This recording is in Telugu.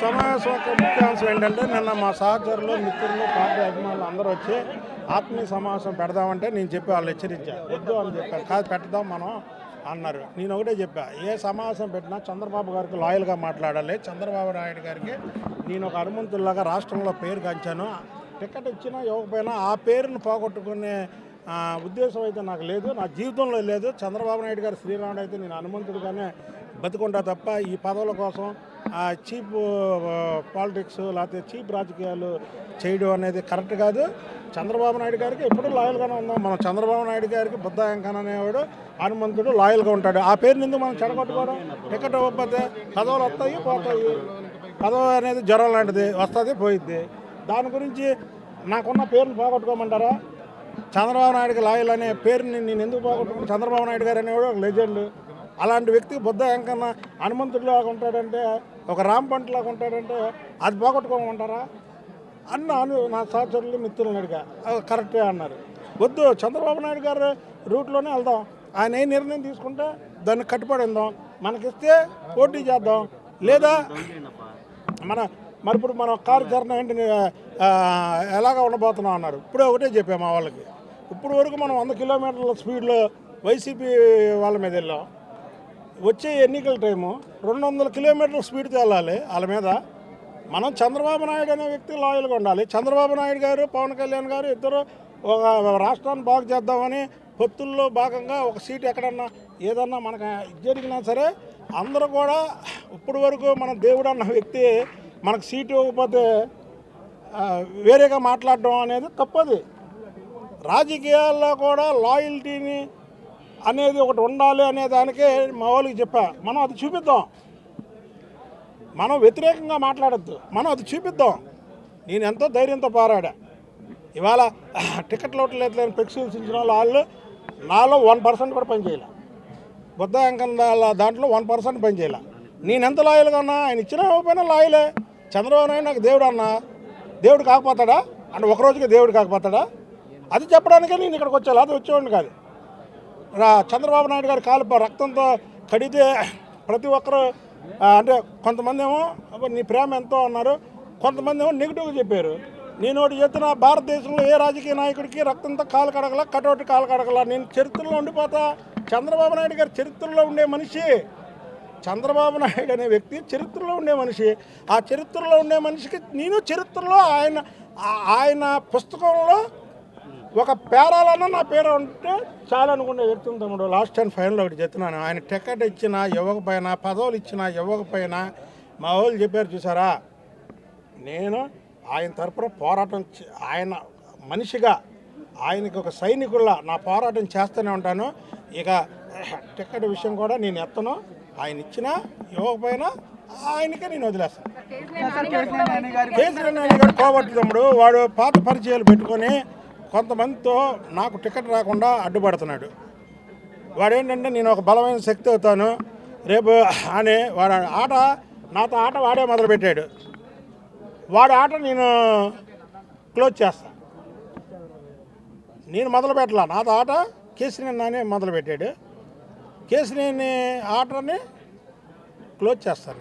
సమావేశం యొక్క ముఖ్యాంశం ఏంటంటే నిన్న మా సహచరులు మిత్రులు పార్టీ అభిమానులు అందరూ వచ్చి ఆత్మీయ సమావేశం పెడదామంటే నేను చెప్పి వాళ్ళు హెచ్చరించా వద్దు అని చెప్పాను. కాదు పెడదాం మనం అన్నారు. నేను ఒకటే చెప్పా, ఏ సమావేశం పెట్టినా చంద్రబాబు గారికి లాయల్గా మాట్లాడాలి. చంద్రబాబు నాయుడు గారికి నేను ఒక హనుమంతుల్లాగా రాష్ట్రంలో పేరు కంచాను. టికెట్ ఇచ్చినా ఇవ్వకపోయినా ఆ పేరును పోగొట్టుకునే ఉద్దేశం అయితే నాకు లేదు, నా జీవితంలో లేదు. చంద్రబాబు నాయుడు గారు శ్రీరాముడు అయితే నేను హనుమంతుడిగానే బతుకుంటా తప్ప ఈ పదవుల కోసం చీప్ పాలిటిక్స్ లేకపోతే చీప్ రాజకీయాలు చేయడం అనేది కరెక్ట్ కాదు. చంద్రబాబు నాయుడు గారికి ఎప్పుడు లాయల్గానే ఉన్నాం. మనం చంద్రబాబు నాయుడు గారికి బుద్ధాయంకన్ అనేవాడు హనుమంతుడు లాయల్గా ఉంటాడు. ఆ పేరు నిందు మనం చెడగొట్టుకోవడం, టికెట్ ఇవ్వకపోతే పదవులు వస్తాయి పోతాయి. పదవి అనేది జ్వరం లాంటిది, వస్తుంది పోయిద్ది. దాని గురించి నాకున్న పేరుని పోగొట్టుకోమంటారా? చంద్రబాబు నాయుడుకి లాయల్ అనే పేరుని నేను ఎందుకు పోగొట్టుకున్నాను? చంద్రబాబు నాయుడు గారు అనేవాడు ఒక లెజెండ్. అలాంటి వ్యక్తికి బుద్ధ ఎంకన్నా హనుమంతుడిలాగా ఉంటాడంటే, ఒక రాంపంటలాగా ఉంటాడంటే అది పోగొట్టుకోమంటారా అన్నాను. నా సహచరులు మిత్రులను అడిగా, కరెక్టే అన్నారు. వద్దు, చంద్రబాబు నాయుడు గారు రూట్లోనే వెళ్దాం. ఆయన ఏ నిర్ణయం తీసుకుంటే దాన్ని కట్టుబడిందాం. మనకిస్తే పోటీ చేద్దాం, లేదా మరి ఇప్పుడు మన కార్యాచరణ ఏంటి ఎలాగ ఉండబోతున్నాం అన్నారు. ఇప్పుడే ఒకటే చెప్పాము మా వాళ్ళకి. ఇప్పుడు వరకు మనం 100 కిలోమీటర్ల స్పీడ్లో వైసీపీ వాళ్ళ మీద వెళ్ళాం. వచ్చే ఎన్నికల టైము 200 కిలోమీటర్ల స్పీడ్తో వెళ్ళాలి వాళ్ళ మీద. మనం చంద్రబాబు నాయుడు అనే వ్యక్తి లాయల్గా ఉండాలి. చంద్రబాబు నాయుడు గారు పవన్ కళ్యాణ్ గారు ఇద్దరు ఒక రాష్ట్రాన్ని బాగు చేద్దామని పొత్తుల్లో భాగంగా ఒక సీటు ఎక్కడన్నా ఏదన్నా మనకు జరిగినా సరే అందరూ కూడా ఇప్పటి వరకు మన దేవుడు అన్న వ్యక్తి మనకు సీటు ఇవ్వకపోతే వేరేగా మాట్లాడడం అనేది తప్పది. రాజకీయాల్లో కూడా లాయల్టీని అనేది ఒకటి ఉండాలి అనే దానికే మా వాళ్ళకి చెప్పా. మనం అది చూపిద్దాం. మనం వ్యతిరేకంగా మాట్లాడద్దు, మనం అది చూపిద్దాం. నేను ఎంతో ధైర్యంతో పోరాడా. ఇవాళ టికెట్లు ఇవ్వట్లేదని ప్రక్షించిన వాళ్ళు నాలో 1% కూడా పనిచేయాలి. బుద్ధ ఎంకన్ దాంట్లో 1% పనిచేయాలి. నేను ఎంత లాయల్గా ఉన్నా, ఆయన ఇచ్చిన ఇవ్వకపోయినా లాయలే. చంద్రబాబు నాయుడు నాకు దేవుడు అన్నా, దేవుడు కాకపోతాడా అంటే ఒకరోజుకి దేవుడు కాకపోతాడా? అది చెప్పడానికే నేను ఇక్కడికి వచ్చాను, అది వచ్చేవాడిని కాదు. చంద్రబాబు నాయుడు గారి కాలు రక్తంతో కడిగితే ప్రతి ఒక్కరు అంటే కొంతమంది ఏమో నీ ప్రేమ ఎంతో అన్నారు, కొంతమంది ఏమో నెగిటివ్గా చెప్పారు. నేను ఒకటి చెప్తున్న, భారతదేశంలో ఏ రాజకీయ నాయకుడికి రక్తంతో కాలు కడగల, కటౌట్ కాలు కడగల. నేను చరిత్రలో ఉండిపోతా. చంద్రబాబు నాయుడు గారు చరిత్రలో ఉండే మనిషి. చంద్రబాబు నాయుడు అనే వ్యక్తి చరిత్రలో ఉండే మనిషి. ఆ చరిత్రలో ఉండే మనిషికి నేను చరిత్రలో ఆయన పుస్తకంలో ఒక పేరాలన్నా నా పేరు ఉంటే చాలా అనుకునే వ్యక్తి తమ్ముడు. లాస్ట్ అండ్ ఫైనల్ ఒకటి చెప్తున్నాను, ఆయన టికెట్ ఇచ్చినా ఇవ్వకపోయినా, పదవులు ఇచ్చినా ఇవ్వకపోయినా మా వాళ్ళు చెప్పారు చూసారా, నేను ఆయన తరపున పోరాటం, ఆయన మనిషిగా ఆయనకి ఒక సైనికుల్లా నా పోరాటం చేస్తూనే ఉంటాను. ఇక టికెట్ విషయం కూడా నేను ఎత్తను. ఆయన ఇచ్చినా ఇవ్వకపోయినా ఆయనకే నేను వదిలేస్తాను. కేసీఆర్ గారు కోబట్టి తమ్ముడు, వాడు పాత పరిచయాలు పెట్టుకొని కొంతమందితో నాకు టికెట్ రాకుండా అడ్డుపడుతున్నాడు. వాడేంటంటే నేను ఒక బలమైన శక్తి అవుతాను రేపు అని వాడు నాతో ఆట వాడే మొదలుపెట్టాడు. వాడి ఆట నేను క్లోజ్ చేస్తాను. నేను మొదలు పెట్టాల, నాతో ఆట కేసీఆర్ నానే మొదలుపెట్టాడు. కేసీఆర్ ఆటని క్లోజ్ చేస్తాను.